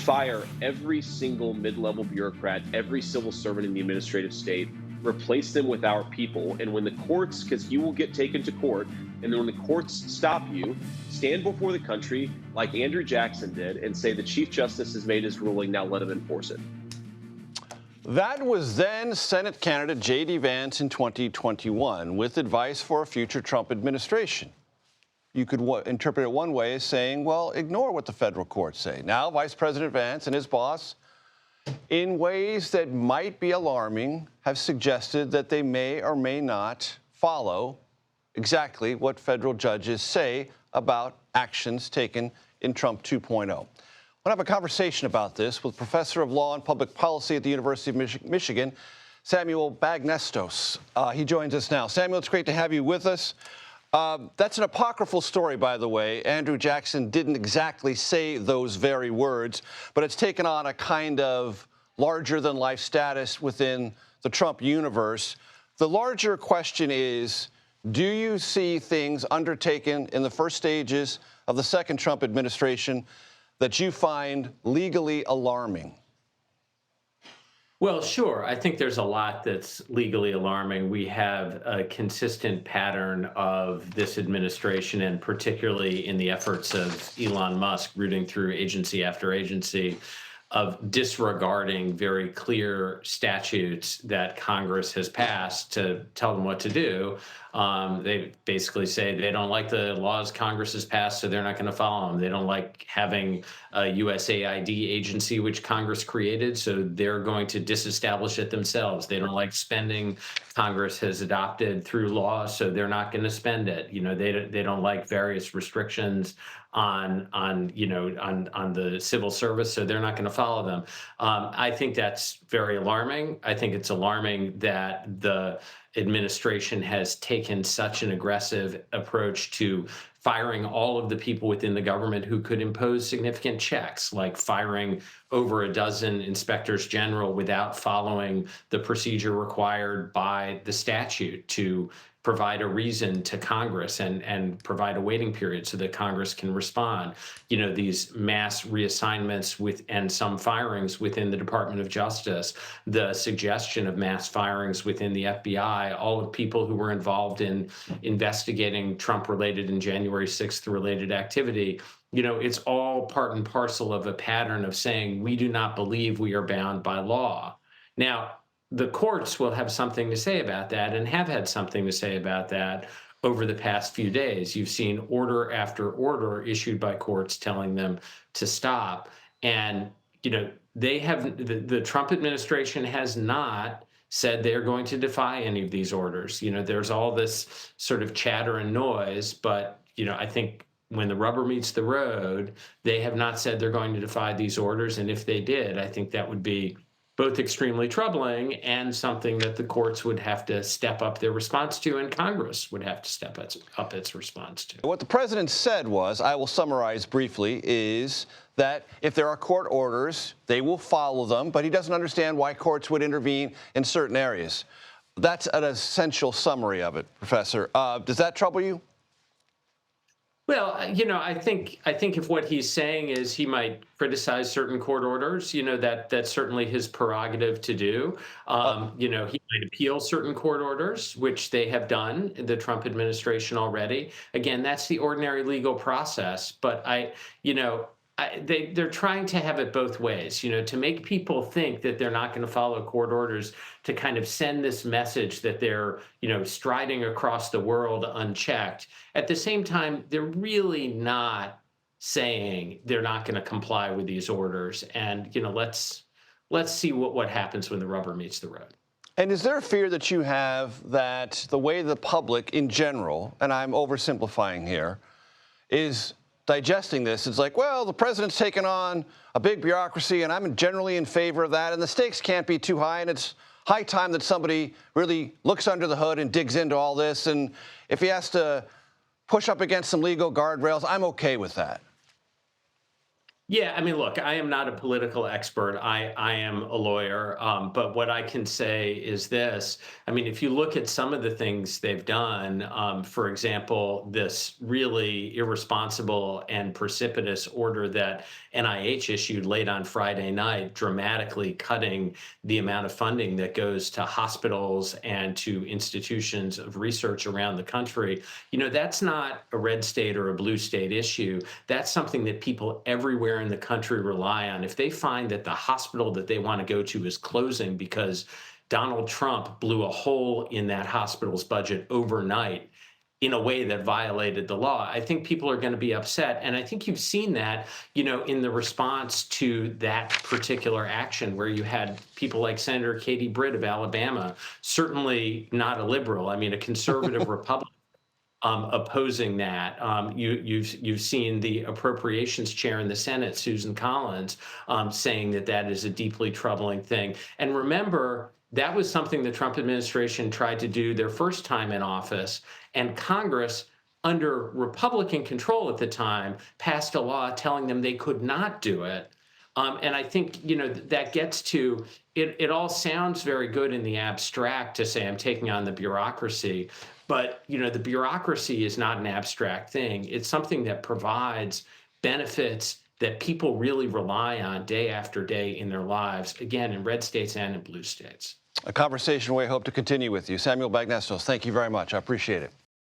fire every single mid-level bureaucrat, every civil servant in the administrative state, replace them with our people. And when the courts, because you will get taken to court, and then when the courts stop you, stand before the country like Andrew Jackson did and say the Chief Justice has made his ruling, now let him enforce it. That was then Senate candidate J.D. Vance in 2021 with advice for a future Trump administration. You could interpret it one way as saying, well, ignore what the federal courts say. Now, Vice President Vance and his boss, in ways that might be alarming, have suggested that they may or may not follow exactly what federal judges say about actions taken in Trump 2.0. I want to have a conversation about this with Professor of Law and Public Policy at the University of Michigan, Samuel Bagnestos. He joins us now. Samuel, it's great to have you with us. That's an apocryphal story, by the way. Andrew Jackson didn't exactly say those very words, but it's taken on a kind of larger-than-life status within the Trump universe. The larger question is, do you see things undertaken in the first stages of the second Trump administration that you find legally alarming? Well, sure. I think there's a lot that's legally alarming. We have a consistent pattern of this administration, and particularly in the efforts of Elon Musk rooting through agency after agency, of disregarding very clear statutes that Congress has passed to tell them what to do. They basically say they don't like the laws Congress has passed, so they're not going to follow them. They don't like having a USAID agency, which Congress created, so they're going to disestablish it themselves. They don't like spending Congress has adopted through law, so they're not going to spend it. You know, they don't like various restrictions on the civil service, so they're not going to follow them. I think that's very alarming. I think it's alarming that the administration has taken such an aggressive approach to firing all of the people within the government who could impose significant checks, like firing over a dozen inspectors general without following the procedure required by the statute to provide a reason to Congress and provide a waiting period so that Congress can respond. You know, these mass reassignments and some firings within the Department of Justice, the suggestion of mass firings within the FBI, all of people who were involved in investigating Trump-related and January 6th related activity. You know, it's all part and parcel of a pattern of saying we do not believe we are bound by law. Now, the courts will have something to say about that and have had something to say about that over the past few days. You've seen order after order issued by courts telling them to stop. And, you know, they have the Trump administration has not said they're going to defy any of these orders. You know, there's all this sort of chatter and noise, but, you know, I think when the rubber meets the road, they have not said they're going to defy these orders. And if they did, I think that would be both extremely troubling and something that the courts would have to step up their response to, and Congress would have to step up its response to. What the president said was, I will summarize briefly, is that if there are court orders, they will follow them, but he doesn't understand why courts would intervene in certain areas. That's an essential summary of it, Professor. Does that trouble you? Well, you know, I think if what he's saying is he might criticize certain court orders, you know, that's certainly his prerogative to do. You know, he might appeal certain court orders, which they have done, the Trump administration already. Again, that's the ordinary legal process. But they're trying to have it both ways, you know, to make people think that they're not going to follow court orders, to kind of send this message that they're, you know, striding across the world unchecked. At the same time, they're really not saying they're not going to comply with these orders. And, you know, let's see what happens when the rubber meets the road. And is there a fear that you have that the way the public in general, and I'm oversimplifying here, is digesting this? It's like, well, the president's taken on a big bureaucracy, and I'm generally in favor of that, and the stakes can't be too high, and it's high time that somebody really looks under the hood and digs into all this, and if he has to push up against some legal guardrails, I'm okay with that. Yeah, I mean, look, I am not a political expert. I am a lawyer, but what I can say is this. I mean, if you look at some of the things they've done, for example, this really irresponsible and precipitous order that NIH issued late on Friday night, dramatically cutting the amount of funding that goes to hospitals and to institutions of research around the country, that's not a red state or a blue state issue. That's something that people everywhere in the country rely on. If they find that the hospital that they want to go to is closing because Donald Trump blew a hole in that hospital's budget overnight in a way that violated the law, I think people are going to be upset. And I think you've seen that, in the response to that particular action, where you had people like Senator Katie Britt of Alabama, certainly not a liberal, I mean, a conservative Republican, opposing that. You've seen the appropriations chair in the Senate, Susan Collins, saying that is a deeply troubling thing. And remember, that was something the Trump administration tried to do their first time in office, and Congress, under Republican control at the time, passed a law telling them they could not do it. And I think, that gets to it. It all sounds very good in the abstract to say I'm taking on the bureaucracy. But, the bureaucracy is not an abstract thing. It's something that provides benefits that people really rely on day after day in their lives, again, in red states and in blue states. A conversation we hope to continue with you. Samuel Bagenstos, thank you very much. I appreciate it.